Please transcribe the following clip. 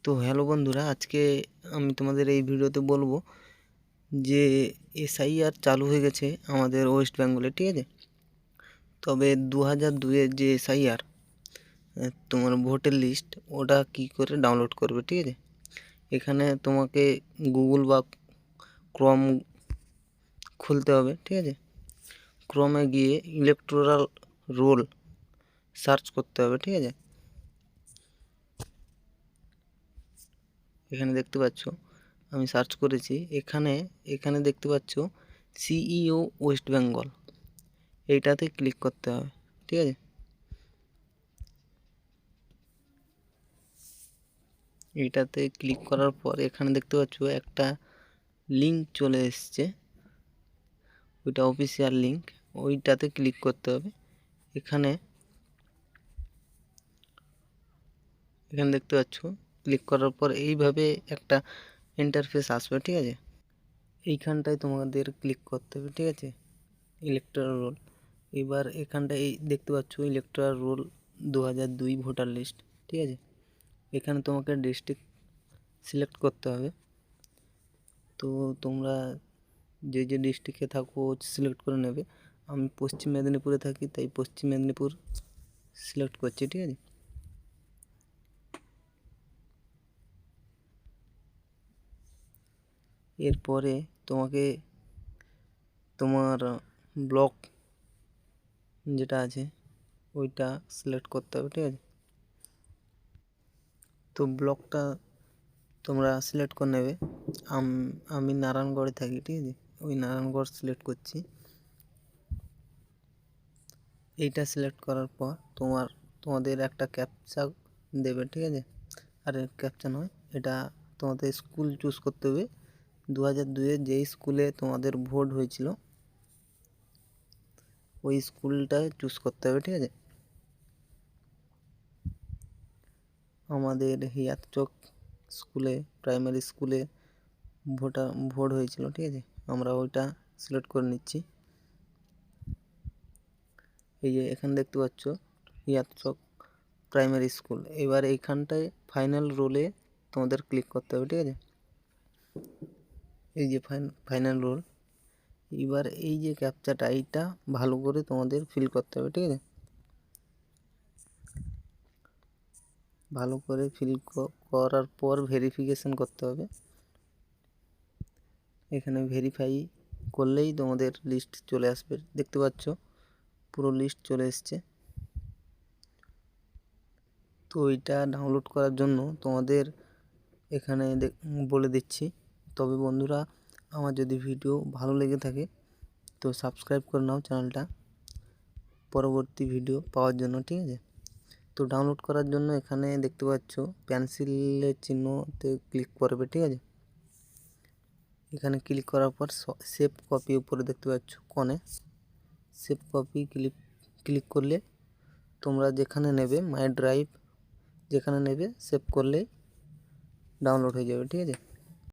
তো হ্যালো বন্ধুরা, আজকে আমি তোমাদের এই ভিডিওতে বলবো যে এসআইআর চালু হয়ে গেছে আমাদের ওয়েস্ট বেঙ্গলে, ঠিক আছে। তবে 2002-এর যে এসআইআর তোমার ভোটার লিস্ট, ওটা কি করে ডাউনলোড করবে, ঠিক আছে। এখানে তোমাকে গুগল বা ক্রোম খুলতে হবে, ঠিক আছে। ক্রোমে গিয়ে ইলেকটোরাল রোল সার্চ করতে হবে, ঠিক আছে। এখানে দেখতে পাচ্ছ আমি সার্চ করেছি, এখানে দেখতে পাচ্ছ সিইও ওয়েস্ট বেঙ্গল, এইটাতে ক্লিক করতে হবে, ঠিক আছে। এইটাতে ক্লিক করার পর এখানে দেখতে পাচ্ছ একটা লিঙ্ক চলে এসছে, ওইটা অফিসিয়াল লিঙ্ক, ওইটাতে ক্লিক করতে হবে। এখানে দেখতে পাচ্ছ ক্লিক করার পর এইভাবে একটা ইন্টারফেস আসবে, ঠিক আছে। এইখানটায় তোমাদের ক্লিক করতে হবে, ঠিক আছে, ইলেকটোরাল রোল। এবার এখানটায় এই দেখতে পাচ্ছ ইলেকটোরাল রোল 2002 ভোটার লিস্ট, ঠিক আছে। এখানে তোমাকে ডিস্ট্রিক্ট সিলেক্ট করতে হবে। তো তোমরা যে ডিস্ট্রিক্টে থাকো সিলেক্ট করে নেবে। আমি পশ্চিম মেদিনীপুরে থাকি, তাই পশ্চিম মেদিনীপুর সিলেক্ট করছি, ঠিক আছে। এরপরে তোমাকে তোমার ব্লক যেটা আছে ওইটা সিলেক্ট করতে হবে, ঠিক আছে। তো ব্লকটা তোমরা সিলেক্ট করে নেবে। আমি নারায়ণগড়ে থাকি, ঠিক আছে, ওই নারায়ণগড় সিলেক্ট করছি। এইটা সিলেক্ট করার পর তোমাদের একটা ক্যাপচা দেবে, ঠিক আছে। আর ক্যাপচা নয়, এটা তোমাদের স্কুল চুজ করতে হবে। 2002-এ যেই স্কুলে তোমাদের ভোট হয়েছিল ওই স্কুলটা চুজ করতে হবে, ঠিক আছে। আমাদের হিয়াতচক স্কুলে, প্রাইমারি স্কুলে ভোট হয়েছিল, ঠিক আছে। আমরা ওইটা সিলেক্ট করে নিচ্ছি। এই যে এখানে দেখতে পাচ্ছ হিয়াতচক প্রাইমারি স্কুল। এবার এইখানটায় ফাইনাল রোলে তোমাদের ক্লিক করতে হবে, ঠিক আছে। এই যে ফাইনাল রোল। এবার এই যে ক্যাপচাটা, এইটা ভালো করে তোমাদের ফিল করতে হবে, ঠিক আছে। ভালো করে ফিল করার পর ভেরিফিকেশন করতে হবে। এখানে ভেরিফাই করলেই তোমাদের লিস্ট চলে আসবে, দেখতে পাচ্ছ পুরো লিস্ট চলে এসছে। তো এইটা ডাউনলোড করার জন্য তোমাদের এখানে বলে দিচ্ছি। তবে বন্ধুরা, আমার যদি ভিডিও ভালো লেগে থাকে তো সাবস্ক্রাইব করে নাও চ্যানেলটা, পরবর্তী ভিডিও পাওয়ার জন্য, ঠিক আছে। তো ডাউনলোড করার জন্য এখানে দেখতে পাচ্ছ পেন্সিলের চিহ্নতে ক্লিক করবে, ঠিক আছে। এখানে ক্লিক করার পর সেভ কপি উপরে দেখতে পাচ্ছ কোণে, সেভ কপি ক্লিক করলে তোমরা যেখানে নেবে, মাই ড্রাইভ যেখানে নেবে সেভ করলেই ডাউনলোড হয়ে যাবে, ঠিক আছে।